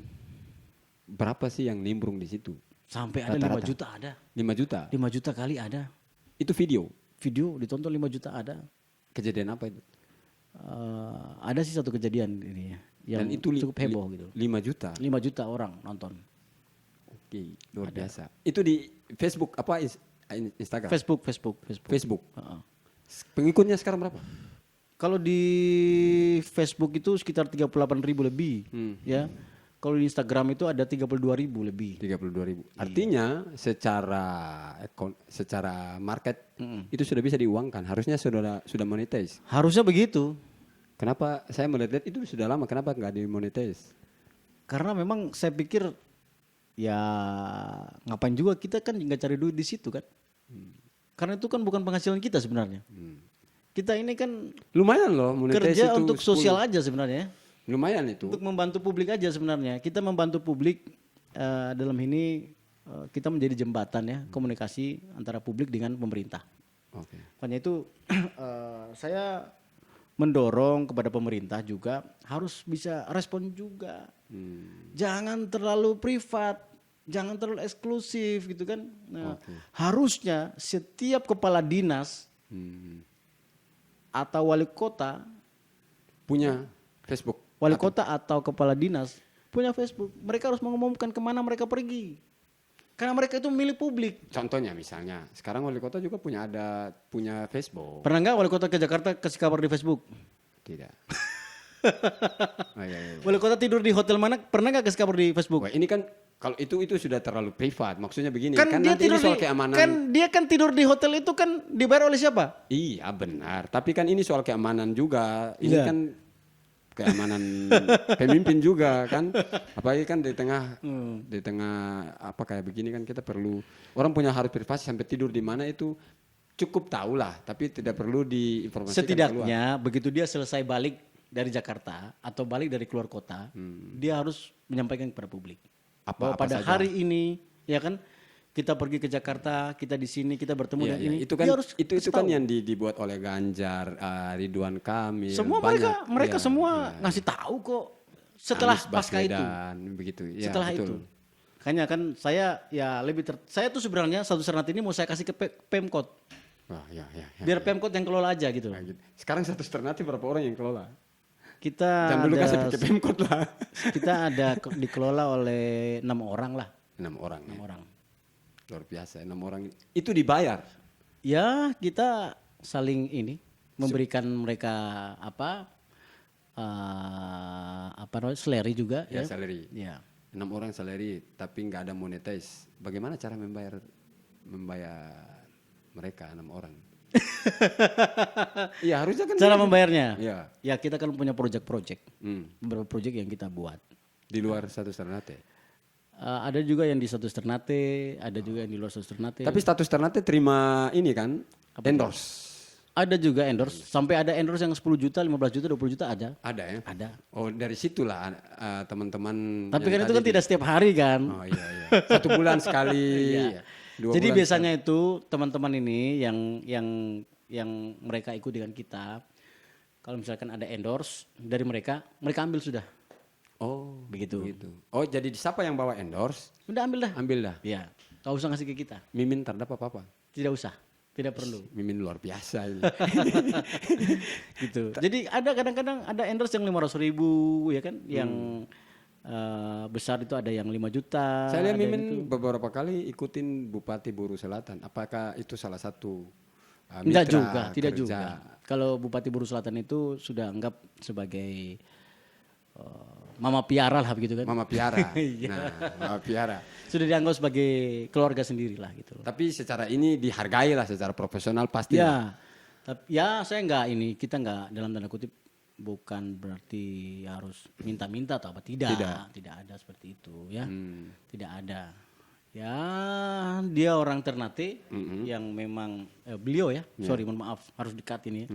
berapa sih yang nimbrung di situ? Sampai ada Rata-rata. 5 juta ada. 5 juta. 5 juta kali ada. Itu video. Video ditonton 5 juta ada. Kejadian apa itu? ada sih satu kejadian ini ya, yang Dan itu cukup heboh gitu. 5 juta. 5 juta orang nonton. Oke, luar biasa. Itu di Facebook apa Instagram? Facebook. Facebook. Heeh. Pengikutnya sekarang berapa? Kalau di Facebook itu sekitar 38.000 lebih, ya. Kalau di Instagram itu ada 32.000 lebih. 32.000. Artinya secara market itu sudah bisa diuangkan. Harusnya sudah monetize. Harusnya begitu. Kenapa saya melihat itu sudah lama? Kenapa nggak dimonetize? Karena memang saya pikir ya ngapain juga kita kan nggak cari duit di situ kan. Karena itu kan bukan penghasilan kita sebenarnya. Kita ini kan Lumayan loh monetize kerja itu untuk 10. sosial aja sebenarnya. Lumayan itu. Untuk membantu publik aja sebenarnya. Kita membantu publik dalam ini kita menjadi jembatan ya komunikasi antara publik dengan pemerintah. Oke. Makanya itu saya mendorong kepada pemerintah juga harus bisa respon juga. Jangan terlalu privat, jangan terlalu eksklusif gitu kan. Nah, harusnya setiap kepala dinas atau wali kota, Punya Facebook. wali kota atau kepala dinas punya Facebook. Mereka harus mengumumkan kemana mereka pergi. Karena mereka itu milik publik. Contohnya misalnya, sekarang wali kota juga punya Facebook. Pernah nggak wali kota ke Jakarta kasih kabar di Facebook? Tidak. Oh, iya. Wali kota tidur di hotel mana? Pernah nggak kasih kabar di Facebook? Wah, ini kan kalau itu sudah terlalu privat. Maksudnya begini, Kan dia nanti ini tidur soal di, keamanan. kan dia kan tidur di hotel itu kan dibayar oleh siapa? Iya benar. Tapi kan ini soal keamanan juga. Ini Iya. kan keamanan pemimpin juga kan. Apalagi kan di tengah apa kayak begini kan kita perlu orang punya harus privasi sampai tidur di mana itu cukup tahu lah. Tapi tidak perlu diinformasikan keluar. Setidaknya begitu dia selesai balik dari Jakarta atau balik dari keluar kota, dia harus menyampaikan kepada publik bahwa pada saja. hari ini ya kan kita pergi ke Jakarta, kita di sini, kita bertemu Iya, dengan iya. ini. Itu kan Dia harus itu kasih kan tahu. yang dibuat oleh Ganjar, Ridwan Kamil. Semua banyak. mereka Iya, semua iya. ngasih tahu kok setelah Anies pasca itu. Baswedan, begitu. Ya, Setelah betul. itu. Makanya kan saya ya saya tuh sebenarnya satu Ternate ini mau saya kasih ke Pemkot. Wah, ya. Biar Pemkot yang kelola aja gitu. Nah, gitu. Sekarang satu Ternate berapa orang yang kelola? Kita Jangan dulu ada, kasih ke Pemkot lah. kita ada dikelola oleh 6 orang lah. 6 orang. 6 Ya. orang. Luar biasa, 6 orang. Itu dibayar. Ya kita saling ini memberikan mereka namanya salary juga Ya, ya. salary. Ya. 6 orang salary, tapi nggak ada monetize. Bagaimana cara membayar mereka 6 orang? Iya harusnya kan. Cara membayarnya? Iya. Ya kita kan punya project-project. Hmm. Beberapa project yang kita buat. Di luar satu Ternate. Ada juga yang di satu Ternate, ada juga yang di luar satu Ternate. Tapi status Ternate terima ini kan endorse. Ada juga endorse, sampai ada endorse yang 10 juta, 15 juta, 20 juta ada. Ada ya? Ada. Oh dari situlah teman-teman. Tapi yang kan itu tadi kan tidak setiap hari kan. Oh iya. 1 bulan sekali. Iya. 2 Jadi bulan biasanya itu teman-teman ini yang mereka ikut dengan kita, kalau misalkan ada endorse dari mereka ambil sudah. Oh Begitu. Oh jadi siapa yang bawa endorse? Udah ambil dah. Ambil dah. Iya. Gak usah ngasih ke kita. Mimin terdapat apa-apa? Tidak usah. Tidak perlu. Mimin luar biasa ini. Gitu. Jadi ada kadang-kadang ada endorse yang 500.000 ya kan, yang besar itu ada yang 5 juta. Saya lihat ada yang Mimin beberapa kali ikutin Bupati Buru Selatan. Apakah itu salah satu Enggak mitra juga, tidak kerja? juga. Kalau Bupati Buru Selatan itu sudah anggap sebagai mama piara lah begitu kan. Mama Piara. Nah, Mama Piara. Sudah dianggap sebagai keluarga sendiri lah gitu. Tapi secara ini dihargai lah secara profesional pasti. Ya, tapi ya saya enggak ini, kita enggak dalam tanda kutip bukan berarti harus minta-minta atau apa, tidak ada seperti itu ya. Tidak ada. Ya, dia orang Ternate yang memang beliau ya, sorry mohon maaf harus dekat ini ya.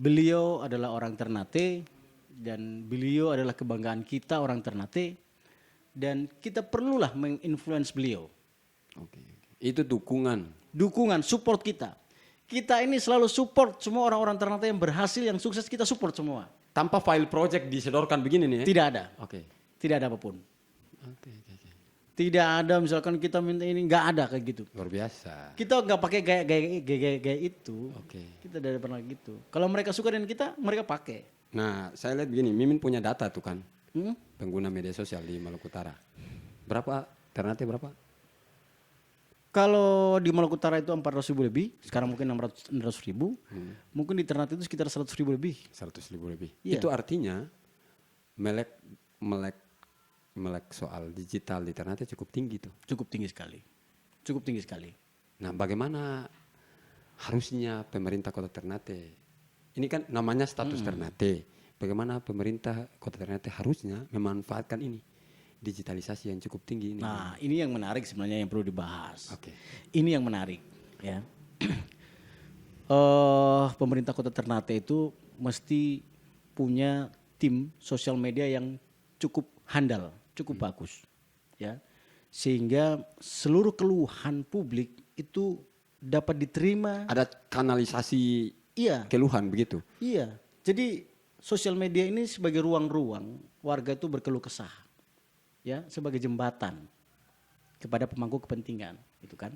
Beliau adalah orang Ternate dan beliau adalah kebanggaan kita orang Ternate dan kita perlulah menginfluence beliau. Oke. Itu dukungan. Dukungan, support kita. Kita ini selalu support semua orang-orang Ternate yang berhasil, yang sukses kita support semua. Tanpa file project disedorkan begini nih ya? Tidak ada. Oke. Tidak ada apapun. Oke. Tidak ada misalkan kita minta ini, nggak ada kayak gitu. Luar biasa. Kita nggak pakai gaya itu. Oke. Kita dari pernah gitu. Kalau mereka suka dengan kita, mereka pakai. Nah, saya lihat begini, Mimin punya data tuh kan, Hmm? pengguna media sosial di Maluku Utara. Berapa? Ternate berapa? Kalau di Maluku Utara itu 400.000 lebih, sekarang mungkin 600.000. Mungkin di Ternate itu sekitar 100.000 lebih. 100.000 lebih. Iya. Itu artinya melek soal digital di Ternate cukup tinggi tuh. Cukup tinggi sekali. Cukup tinggi sekali. Nah, bagaimana harusnya pemerintah Kota Ternate? Ini kan namanya status Ternate. Bagaimana pemerintah Kota Ternate harusnya memanfaatkan ini digitalisasi yang cukup tinggi ini? Nah, ini yang menarik sebenarnya yang perlu dibahas. Oke. Ini yang menarik, ya. Pemerintah Kota Ternate itu mesti punya tim sosial media yang cukup handal, cukup bagus, ya. Sehingga seluruh keluhan publik itu dapat diterima. Ada kanalisasi Iya, keluhan begitu. iya. Jadi sosial media ini sebagai ruang-ruang warga itu berkeluh kesah, ya, sebagai jembatan kepada pemangku kepentingan, gitu kan.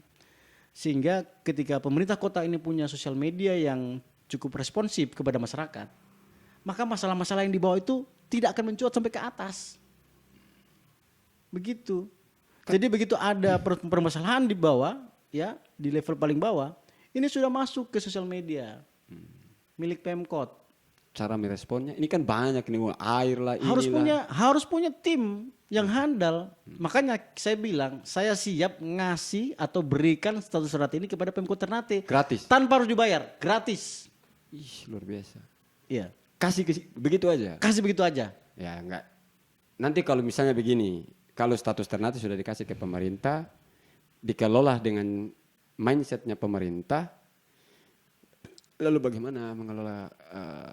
Sehingga ketika pemerintah kota ini punya sosial media yang cukup responsif kepada masyarakat, maka masalah-masalah yang dibawa itu tidak akan mencuat sampai ke atas. Begitu. Jadi begitu ada permasalahan di bawah, ya, di level paling bawah, ini sudah masuk ke sosial media milik Pemkot. Cara meresponnya, ini kan banyak nih, air lah, inilah. Harus punya tim yang handal. Makanya saya bilang, saya siap ngasih atau berikan status surat ini kepada Pemkot Ternate Gratis. tanpa harus dibayar, gratis. Ih, luar biasa. Iya, Kasih begitu aja. kasih begitu aja. Ya enggak. Nanti kalau misalnya begini, kalau status Ternate sudah dikasih ke pemerintah, dikelola dengan mindsetnya pemerintah, lalu bagaimana mengelola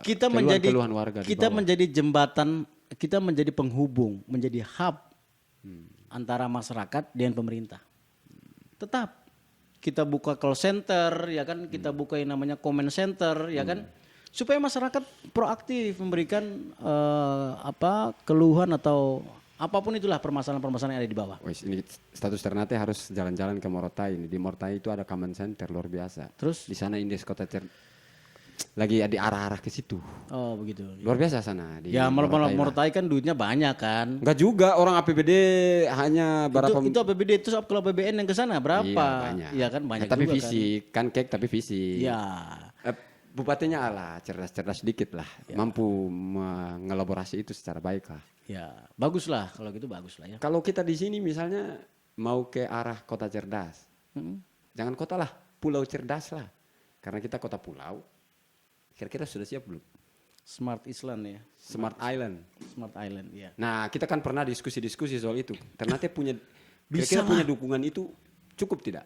Kita menjadi keluhan warga di kita bawah? menjadi jembatan, kita menjadi penghubung, menjadi hub antara masyarakat dengan pemerintah. Tetap kita buka call center, ya kan, kita buka yang namanya comment center, ya kan, supaya masyarakat proaktif memberikan keluhan atau apapun itulah permasalahan-permasalahan yang ada di bawah. Wes, ini status Ternate harus jalan-jalan ke Morotai ini. Di Morotai itu ada command center luar biasa. Terus? Di sana indeks kota lagi di arah-arah ke situ. Oh begitu. Luar biasa sana di Ya Morotai lah. Morotai kan duitnya banyak kan. Enggak juga, orang APBD hanya berapa Itu APBD itu kalau APBN yang ke sana berapa? Iya, banyak. Iya kan banyak Tapi juga fisik, kan kek tapi fisik. Iya. Bupatinya ala cerdas-cerdas sedikit lah, mampu mengelaborasi itu secara baik lah. Ya, bagus lah kalau gitu, bagus lah ya. Kalau kita di sini misalnya mau ke arah kota cerdas, jangan kota lah, pulau cerdas lah. Karena kita kota pulau, kira-kira sudah siap belum? Smart Island ya, Smart Island. Smart Island ya. Nah, kita kan pernah diskusi-diskusi soal itu. Ternate punya, Bisa kira-kira punya lah. dukungan itu cukup tidak?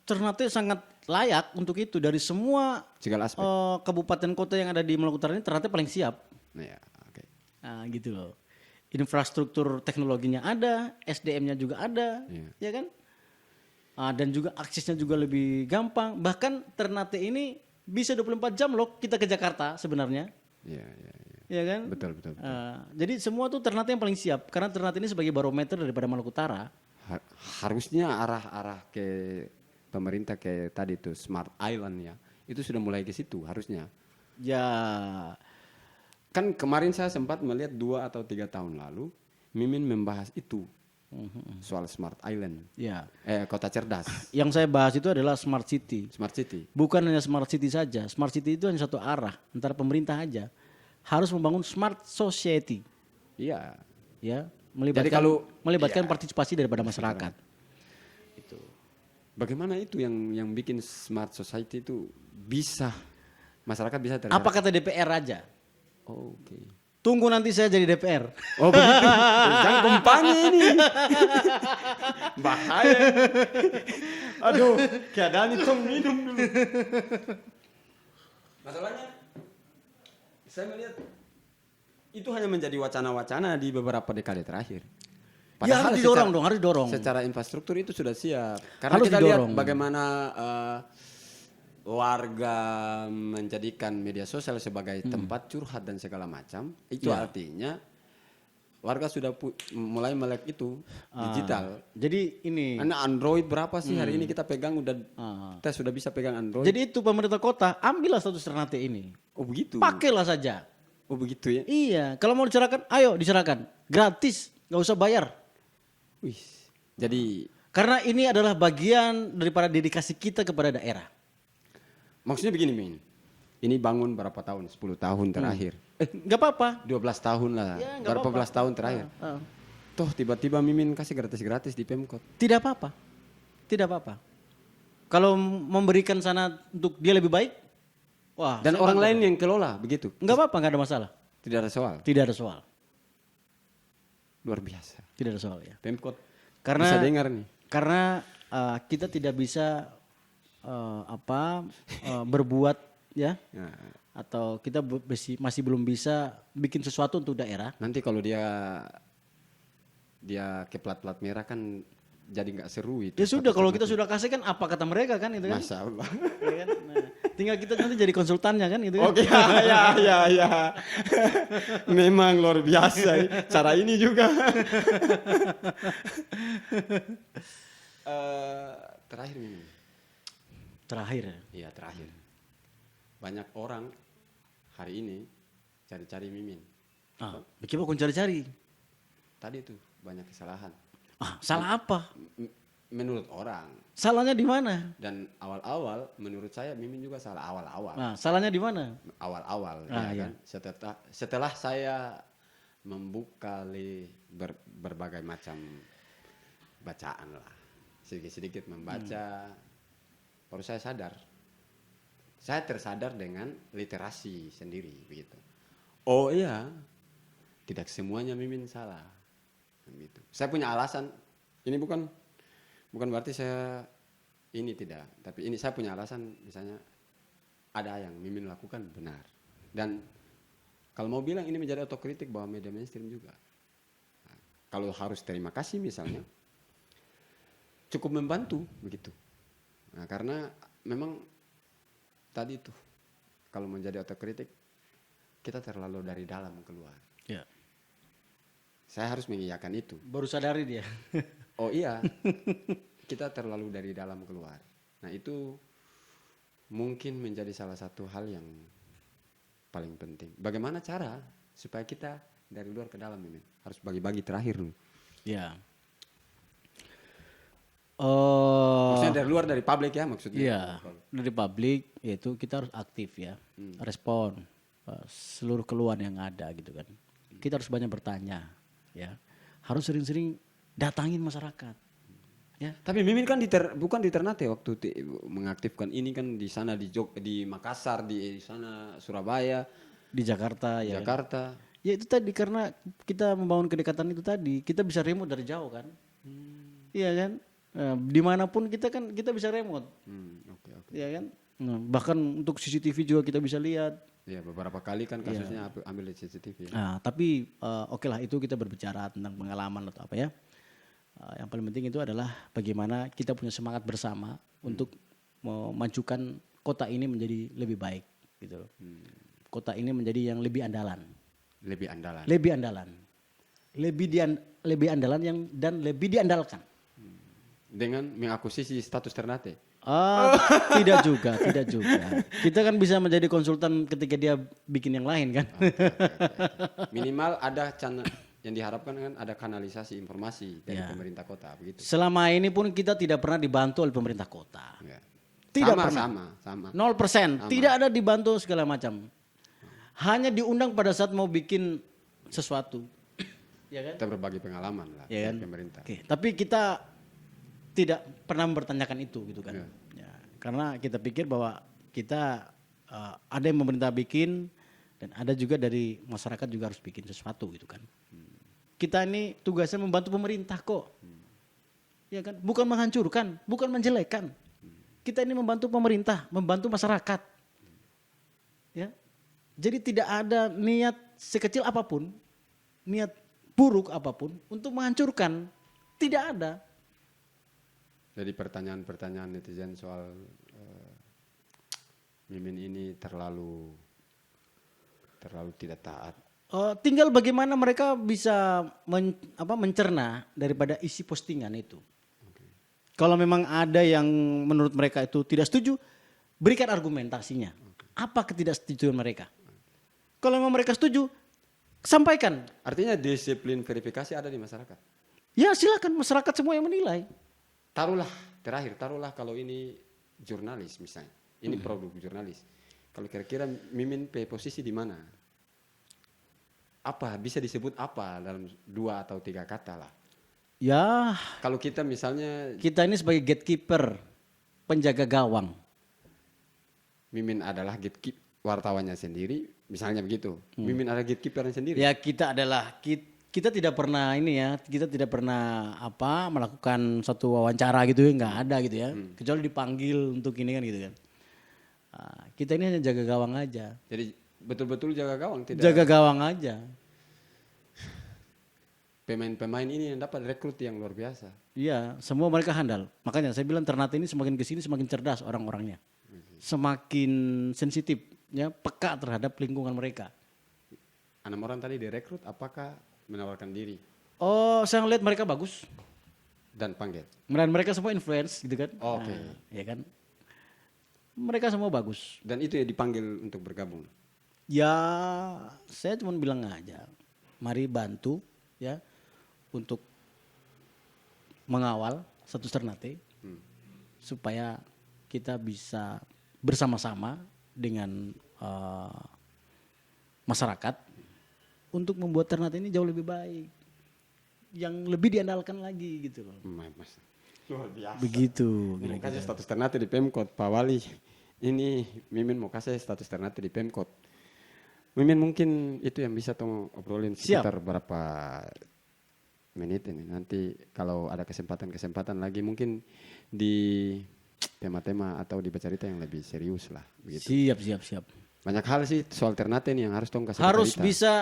Ternate sangat layak untuk itu dari semua Segala aspek. kabupaten kota yang ada di Maluku Utara ini Ternate paling siap. Nah, ya, oke. Nah, gitu loh. Infrastruktur teknologinya ada, SDM-nya juga ada, Iya. ya kan? Dan juga aksesnya juga lebih gampang. Bahkan Ternate ini bisa 24 jam loh kita ke Jakarta sebenarnya, Iya, iya, iya. ya kan? Betul, betul, betul. Jadi semua tuh Ternate yang paling siap karena Ternate ini sebagai barometer daripada Maluku Utara. Harusnya arah-arah ke pemerintah ke tadi tuh Smart Island ya, itu sudah mulai ke situ harusnya. Ya, Kan kemarin saya sempat melihat 2 atau 3 tahun lalu Mimin membahas itu soal Smart Island, ya. kota cerdas, Yang saya bahas itu adalah Smart City. Smart City. Bukan hanya Smart City saja. Smart City itu hanya satu arah antara pemerintah aja. Harus membangun Smart Society, Iya. ya, melibatkan kalau- melibatkan iya. partisipasi daripada masyarakat. Bagaimana itu yang bikin Smart Society itu bisa masyarakat bisa terlihat? Apa kata DPR aja? Oh, oke. Tunggu nanti saya jadi DPR. Oh begitu. Jangan kumpangi ini. Bahaya. Aduh, keadaan itu minum dulu. Masalahnya, saya melihat itu hanya menjadi wacana-wacana di beberapa dekade terakhir. Ya, harus didorong dong, harus didorong. Secara infrastruktur itu sudah siap. Karena Harus kita lihat didorong. bagaimana warga menjadikan media sosial sebagai tempat curhat dan segala macam. Itu Ya. artinya warga sudah mulai melek itu digital. Jadi ini. Karena Android berapa sih hari ini kita pegang udah kita sudah bisa pegang Android. Jadi itu pemerintah kota ambillah status Ternate ini. Oh begitu. Pakailah saja. Oh begitu ya. Iya, kalau mau diserahkan, ayo diserahkan. Gratis, nggak usah bayar. Wih. Jadi Karena ini adalah bagian daripada dedikasi kita kepada daerah. maksudnya begini Min. Ini bangun berapa tahun? 10 tahun terakhir. Nggak apa-apa. 12 tahun lah. Ya, nggak Berapa apa-apa. belas tahun terakhir. Toh tiba-tiba Mimin kasih gratis-gratis di Pemkot. Tidak apa-apa. Tidak apa-apa. Kalau memberikan sana untuk dia lebih baik, wah. Dan saya orang bangga. lain yang kelola begitu. Nggak apa-apa, nggak ada masalah. Tidak ada soal. Tidak ada soal. Luar biasa. Tidak ada soal ya. Pemkot Karena bisa dengar nih. Karena kita tidak bisa berbuat ya, atau kita masih belum bisa bikin sesuatu untuk daerah. Nanti kalau dia ke plat-plat merah kan jadi nggak seru itu. Ya sudah, kalau kita sudah kasih kan apa kata mereka kan itu kan. Masya Allah. Ya kan? Nah, tinggal kita nanti jadi konsultannya kan itu kan. Oke, ya. Memang luar biasa ya. Cara ini juga. Terakhir Mimin. Terakhir ya. Iya terakhir. Banyak orang hari ini cari-cari Mimin. Coba kau cari-cari. Tadi tuh banyak kesalahan. Salah apa? Menurut orang. Salahnya di mana? Dan awal-awal menurut saya Mimin juga salah awal-awal. Nah, salahnya di mana? Awal-awal iya. kan. Setelah saya membuka berbagai macam bacaan lah. Sedikit-sedikit membaca, baru saya sadar. Saya tersadar dengan literasi sendiri begitu. Oh iya, tidak semuanya Mimin salah. Gitu. Saya punya alasan. Ini bukan berarti saya ini tidak, tapi ini saya punya alasan. Misalnya ada yang Mimin lakukan benar. Dan kalau mau bilang ini menjadi otokritik bahwa media mainstream juga. Nah, kalau harus terima kasih misalnya, cukup membantu begitu. Nah, karena memang tadi tuh kalau menjadi otokritik kita terlalu dari dalam keluar. Ya. Saya harus mengiyakan itu. Baru sadari dia. Oh iya, kita terlalu dari dalam keluar. Nah itu mungkin menjadi salah satu hal yang paling penting. Bagaimana cara supaya kita dari luar ke dalam ini? Harus bagi-bagi terakhir. Ya. Maksudnya dari luar, dari publik ya maksudnya. Iya, dari publik yaitu kita harus aktif ya, respon seluruh keluhan yang ada gitu kan. Kita harus banyak bertanya, ya, harus sering-sering datangin masyarakat. Ya. Tapi Mimin kan bukan di Ternate waktu mengaktifkan ini kan di sana di Makassar, di sana Surabaya, Di Jakarta ya. Jakarta. Ya itu tadi karena kita membangun kedekatan itu tadi, kita bisa remote dari jauh kan. Iya kan? Dimanapun kita bisa remote. Oke. Iya kan? Nah, bahkan untuk CCTV juga kita bisa lihat. Ya beberapa kali kan kasusnya ambil di CCTV. Nah, tapi oke lah itu kita berbicara tentang pengalaman atau apa ya. Yang paling penting itu adalah bagaimana kita punya semangat bersama untuk memajukan kota ini menjadi lebih baik gitu loh. Kota ini menjadi yang lebih andalan. Lebih andalan. Lebih andalan. Lebih andalan dan lebih diandalkan. Dengan mengakuisisi status Ternate. Tidak juga. Kita kan bisa menjadi konsultan ketika dia bikin yang lain kan. Okay. Minimal ada yang diharapkan kan ada kanalisasi informasi dari pemerintah kota begitu. Selama ini pun kita tidak pernah dibantu oleh pemerintah kota. Ya. Tidak sama. pernah. 0%. Tidak ada dibantu segala macam. Hanya diundang pada saat mau bikin sesuatu. Ya kan? Kita berbagi pengalaman lah Ya kan? dari pemerintah. Oke. Tapi kita tidak pernah mempertanyakan itu gitu kan. Ya. Ya, karena kita pikir bahwa kita ada yang pemerintah bikin dan ada juga dari masyarakat juga harus bikin sesuatu gitu kan. Kita ini tugasnya membantu pemerintah kok. Ya kan? Bukan menghancurkan, bukan menjelekkan. Kita ini membantu pemerintah, membantu masyarakat. Ya. Jadi tidak ada niat sekecil apapun, niat buruk apapun untuk menghancurkan. Tidak ada. Jadi pertanyaan-pertanyaan netizen soal Mimin ini terlalu tidak taat Tinggal bagaimana mereka bisa mencerna daripada isi postingan itu. Kalau memang ada yang menurut mereka itu tidak setuju, berikan argumentasinya. Apa ketidaksetujuan mereka? Kalau memang mereka setuju, sampaikan. Artinya disiplin verifikasi ada di masyarakat. Ya silakan masyarakat semua yang menilai. Taruhlah kalau ini jurnalis misalnya. Ini produk jurnalis. Kalau kira-kira Mimin posisi di mana? Apa bisa disebut apa dalam 2 atau 3 kata lah? Ya, Kalau kita misalnya kita ini sebagai gatekeeper, penjaga gawang. Mimin adalah gatekeeper wartawannya sendiri, misalnya begitu. Mimin adalah gatekeepernya sendiri. Ya kita tidak pernah kita tidak pernah melakukan satu wawancara gitu ya, nggak ada gitu ya. Kecuali dipanggil untuk ini kan gitu kan. Kita ini hanya jaga gawang aja. Jadi betul-betul jaga gawang, tidak. Jaga gawang aja. Pemain-pemain ini yang dapat rekrut yang luar biasa. Iya, semua mereka handal. Makanya saya bilang Ternate ini semakin kesini semakin cerdas orang-orangnya. Semakin sensitif, ya, peka terhadap lingkungan mereka. 6 orang tadi direkrut, apakah menawarkan diri Oh, saya lihat mereka bagus. dan panggil? Dan mereka semua influence gitu kan. Oke. Ya kan. Mereka semua bagus. Dan itu ya dipanggil untuk bergabung. Ya, saya cuma bilang aja, mari bantu ya untuk mengawal status Ternate supaya kita bisa bersama-sama dengan masyarakat untuk membuat Ternate ini jauh lebih baik, yang lebih diandalkan lagi gitu loh. Mas, luar biasa. Begitu. Mau kasih status Ternate di Pemkot, Pak Wali. Ini Mimin mau kasih status Ternate di Pemkot. Mimin mungkin itu yang bisa tong obrolin sekitar berapa menit ini. Nanti kalau ada kesempatan lagi mungkin di tema-tema atau di bercerita yang lebih serius lah. Begitu. Siap. Banyak hal sih soal Ternate ini yang harus tong kasih Harus bercerita. bisa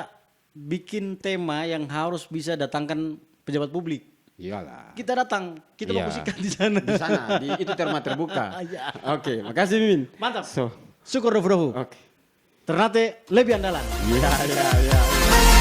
bikin tema yang harus bisa datangkan pejabat publik. Iyalah. Kita datang, kita Iya. promosikan di sana. Di sana, itu terma terbuka. Iya. Oke, makasih Mimin. Mantap. So, Syukur Dofu. oke. Ternate lebih andalan. Iya.